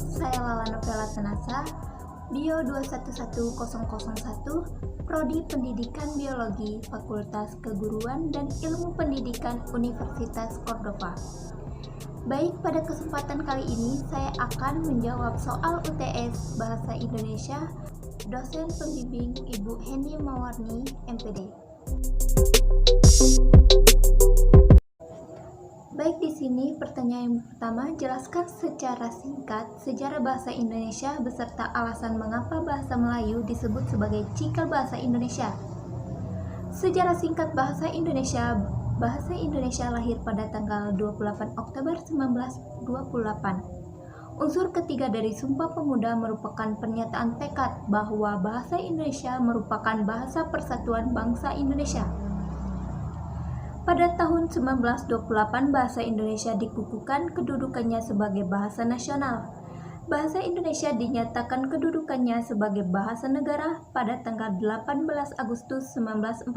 saya Lala Novela Tanasa, Bio 211001, Prodi Pendidikan Biologi, Fakultas Keguruan dan Ilmu Pendidikan Universitas Cordova. Baik, pada kesempatan kali ini saya akan menjawab soal UTS Bahasa Indonesia dosen pembimbing Ibu Heni Mawarni, MPD. Baik, di sini pertanyaan yang pertama, jelaskan secara singkat sejarah bahasa Indonesia beserta alasan mengapa bahasa Melayu disebut sebagai cikal bahasa Indonesia. Sejarah singkat bahasa Indonesia. Bahasa Indonesia lahir pada tanggal 28 Oktober 1928. Unsur ketiga dari Sumpah Pemuda merupakan pernyataan tekad bahwa bahasa Indonesia merupakan bahasa persatuan bangsa Indonesia. Pada tahun 1928, bahasa Indonesia dikukuhkan kedudukannya sebagai bahasa nasional. Bahasa Indonesia dinyatakan kedudukannya sebagai bahasa negara pada tanggal 18 Agustus 1945.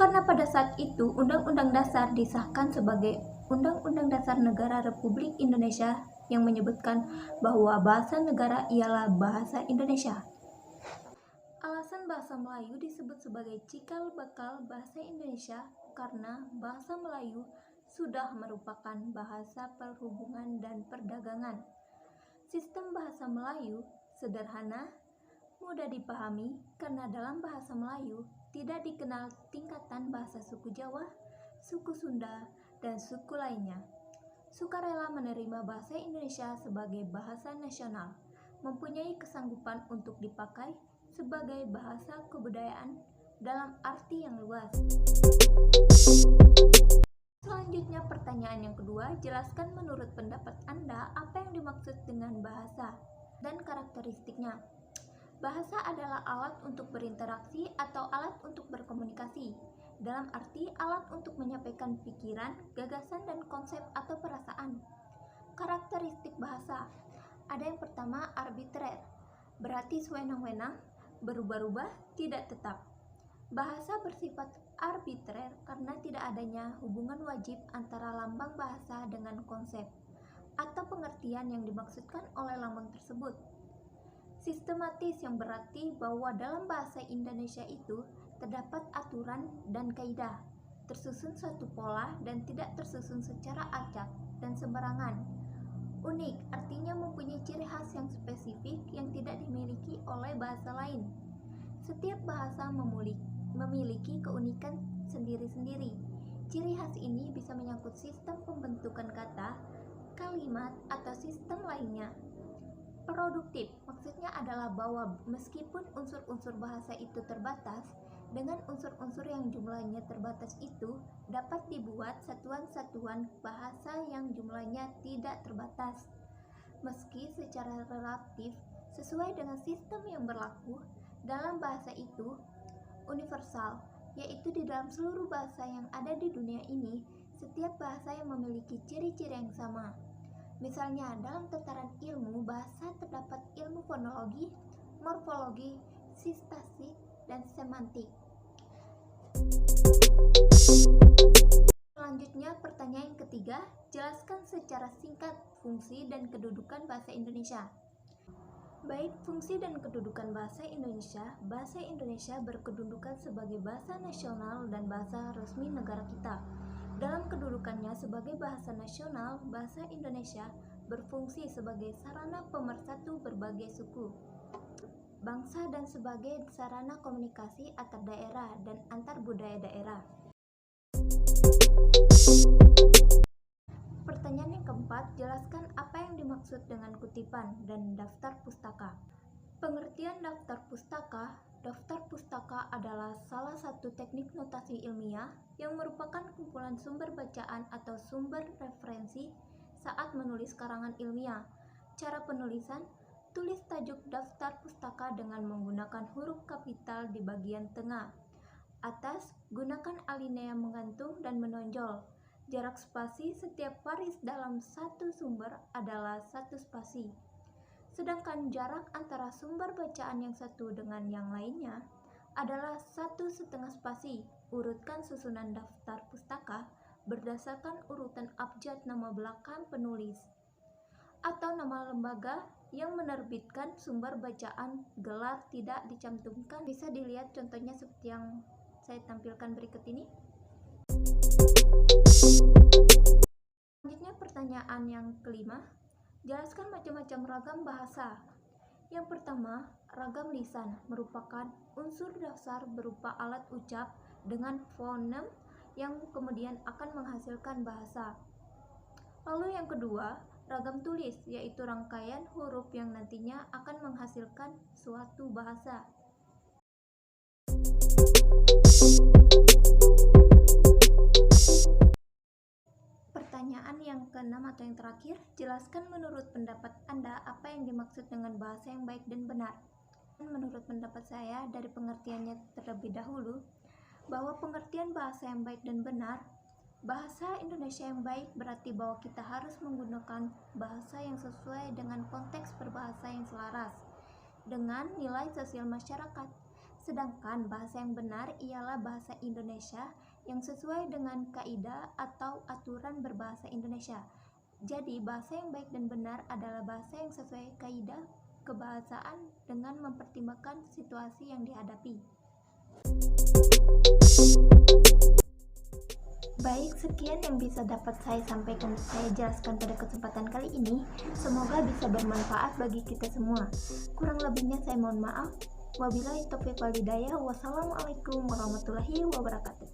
Karena pada saat itu, Undang-Undang Dasar disahkan sebagai Undang-Undang Dasar Negara Republik Indonesia yang menyebutkan bahwa bahasa negara ialah bahasa Indonesia. Alasan bahasa Melayu disebut sebagai cikal bakal bahasa Indonesia karena bahasa Melayu sudah merupakan bahasa perhubungan dan perdagangan. Sistem bahasa Melayu sederhana, mudah dipahami karena dalam bahasa Melayu tidak dikenal tingkatan bahasa suku Jawa, suku Sunda, dan suku lainnya. Sukarela menerima bahasa Indonesia sebagai bahasa nasional, mempunyai kesanggupan untuk dipakai sebagai bahasa kebudayaan dalam arti yang luas. Selanjutnya pertanyaan yang kedua, jelaskan menurut pendapat Anda apa yang dimaksud dengan bahasa dan karakteristiknya. Bahasa adalah alat untuk berinteraksi atau alat untuk berkomunikasi, dalam arti alat untuk menyampaikan pikiran, gagasan, dan konsep atau perasaan. Karakteristik bahasa. Ada yang pertama, arbitrer, berarti sewenang-wenang, berubah-ubah, tidak tetap. Bahasa bersifat arbitrer karena tidak adanya hubungan wajib antara lambang bahasa dengan konsep atau pengertian yang dimaksudkan oleh lambang tersebut. Sistematis yang berarti bahwa dalam bahasa Indonesia itu terdapat aturan dan kaidah, tersusun suatu pola dan tidak tersusun secara acak dan sembarangan. Unik artinya mempunyai ciri khas yang spesifik yang tidak dimiliki oleh bahasa lain. Setiap bahasa memiliki keunikan sendiri-sendiri. Ciri khas ini bisa menyangkut sistem pembentukan kata, kalimat, atau sistem lainnya. Produktif maksudnya adalah bahwa meskipun unsur-unsur bahasa itu terbatas, dengan unsur-unsur yang jumlahnya terbatas itu dapat dibuat satuan-satuan bahasa yang jumlahnya tidak terbatas. Meski secara relatif sesuai dengan sistem yang berlaku dalam bahasa itu universal, yaitu di dalam seluruh bahasa yang ada di dunia ini, setiap bahasa yang memiliki ciri-ciri yang sama. Misalnya, dalam tataran ilmu bahasa terdapat ilmu fonologi, morfologi, sintaksis, dan semantik. Selanjutnya, pertanyaan yang ketiga, jelaskan secara singkat fungsi dan kedudukan bahasa Indonesia. Baik, fungsi dan kedudukan bahasa Indonesia berkedudukan sebagai bahasa nasional dan bahasa resmi negara kita. Dalam kedudukannya sebagai bahasa nasional, bahasa Indonesia berfungsi sebagai sarana pemersatu berbagai suku, bangsa, dan sebagai sarana komunikasi antar daerah dan antar budaya daerah. Pertanyaan yang keempat, jelaskan apa yang dimaksud dengan kutipan dan daftar pustaka. Pengertian daftar pustaka. Daftar pustaka adalah salah satu teknik notasi ilmiah yang merupakan kumpulan sumber bacaan atau sumber referensi saat menulis karangan ilmiah. Cara penulisan, tulis tajuk daftar pustaka dengan menggunakan huruf kapital di bagian tengah. Atas, gunakan alinea menggantung dan menonjol. Jarak spasi setiap baris dalam satu sumber adalah 1 spasi. Sedangkan jarak antara sumber bacaan yang satu dengan yang lainnya adalah 1,5 spasi. Urutkan susunan daftar pustaka berdasarkan urutan abjad nama belakang penulis. atau nama lembaga yang menerbitkan sumber bacaan gelar tidak dicantumkan. Bisa dilihat contohnya seperti yang saya tampilkan berikut ini. Selanjutnya pertanyaan yang kelima, jelaskan macam-macam ragam bahasa. Yang pertama, ragam lisan merupakan unsur dasar berupa alat ucap dengan fonem yang kemudian akan menghasilkan bahasa. Lalu yang kedua, ragam tulis, yaitu rangkaian huruf yang nantinya akan menghasilkan suatu bahasa. Pertanyaan yang keenam atau yang terakhir, jelaskan menurut pendapat Anda apa yang dimaksud dengan bahasa yang baik dan benar. Menurut pendapat saya, dari pengertiannya terlebih dahulu, bahwa pengertian bahasa yang baik dan benar, bahasa Indonesia yang baik berarti bahwa kita harus menggunakan bahasa yang sesuai dengan konteks berbahasa yang selaras dengan nilai sosial masyarakat. Sedangkan bahasa yang benar ialah bahasa Indonesia yang sesuai dengan kaidah atau aturan berbahasa Indonesia. Jadi, bahasa yang baik dan benar adalah bahasa yang sesuai kaidah kebahasaan dengan mempertimbangkan situasi yang dihadapi. Baik, sekian yang bisa dapat saya sampaikan, saya jelaskan pada kesempatan kali ini. Semoga bisa bermanfaat bagi kita semua. Kurang lebihnya saya mohon maaf. Wabillahi taufiq wal hidayah. Wassalamualaikum warahmatullahi wabarakatuh.